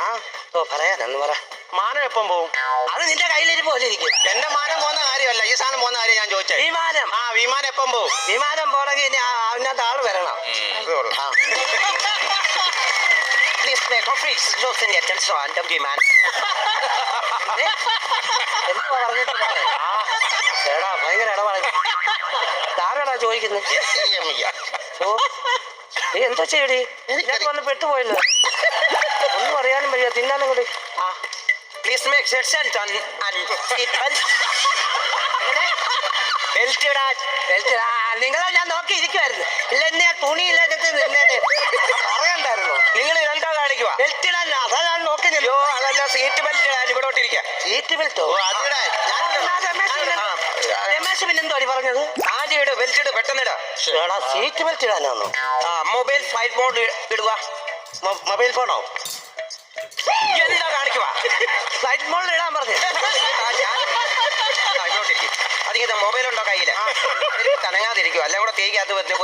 ആ ഓ പറയാനെന്ന് പറ. മാനം എപ്പം പോവും? അത് നിന്റെ കയ്യിലിരിപ്പ് പോലെ ഇരിക്കും. എന്റെ മാനം പോകുന്ന കാര്യമല്ല, ഈ സാധനം പോകുന്ന കാര്യം ഞാൻ ചോദിച്ചത്. വിമാനം വിമാനം എപ്പം പോവും? വിമാനം പോണെങ്കിൽ ഇനി അതിനകത്ത് ആള് വരണം. Please make a fix. Just in the attention on the വിമാനം. എന്താ പറഞ്ഞിട്ട് എടാ ഭയങ്കര ഇടപാട്. ആരാടാ ചോദിക്കുന്നത്? നീ എന്താ ചെയ്യടി? എനിക്ക് വന്ന് പെട്ടുപോയല്ലോ. ഒന്നും അറിയാനും വയ്യ, തിന്നാനും കൂടി. Please make set on and seat belt. Belt ഇടാൻ. നിങ്ങളെ ഞാൻ നോക്കി ഇരിക്കുവായിരുന്നു. ഇല്ല എന്നെ തുണിയില്ല നിന്നേനെ പറയണ്ടായിരുന്നു. നിങ്ങൾ രണ്ടാ കാണിക്കുക. ബെൽറ്റ് ഇടാൻ അതാ ഞാൻ നോക്കി. അയ്യോ അതല്ല, സീറ്റ് ബെൽറ്റ് ഇടാൻ ഇവിടോട്ട് ഇരിക്കാം. സീറ്റ് ബെൽറ്റോ? അതിടാൻ. രമേശ് പിന്നെന്തോ അടി പറഞ്ഞത്? ആദ്യം ഇട്, ബെൽറ്റ് ഇട്, പെട്ടെന്ന് ഇടാ. സീറ്റ് ബെൽറ്റ് ഇടാനാണോ? മൊബൈൽ ഫ്ലൈറ്റ് മോഡ് ഇടുക. മൊബൈൽ ഫോണോ? എന്താ കാണിക്കുക? ഫ്ലൈറ്റ് മോഡിൽ ഇടാൻ പറഞ്ഞു. ഇവിടോട്ടിരിക്കും. അതിങ്ങനെ മൊബൈൽ ഉണ്ടോ കയ്യില്? തനങ്ങാതിരിക്കും, അല്ലെ കൂടെ തേക്കകത്ത്